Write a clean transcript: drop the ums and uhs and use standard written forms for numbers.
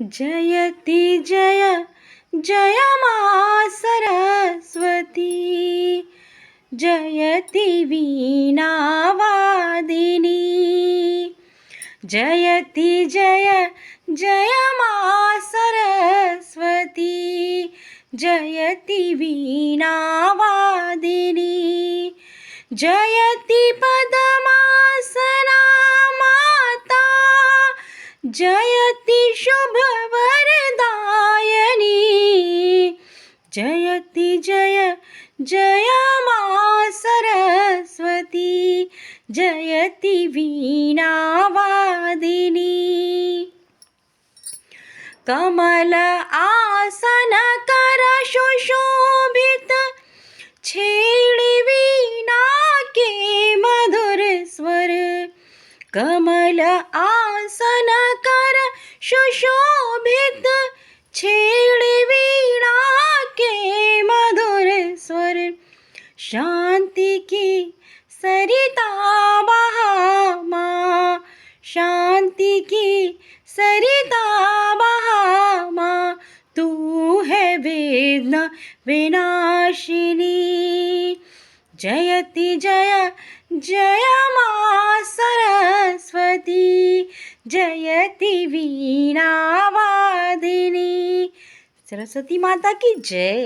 जयति जय जय मा सरस्वती, जयति वीणावादिनी। जयति जय जय मा सरस्वती, जयति वीणावादिनी। जयति पद्मासना माता, जयति शुभवरदायिनी। जयति जय जय मा सरस्वती, जयति वीणावादिनी। कमल आसन कर सुशोभित, छेड़ी वीणा के मधुर स्वर। कमल आसन कर सुशोभित, छेड़ी वीणा के मधुर स्वर। शांति की सरिता बहा माँ, शांति की सरिता बहा माँ। तू है विघ्न विनाशिनी। जयति जय जय मा सरस्वती, जयति वीणावादिनी। सरस्वती माता की जय।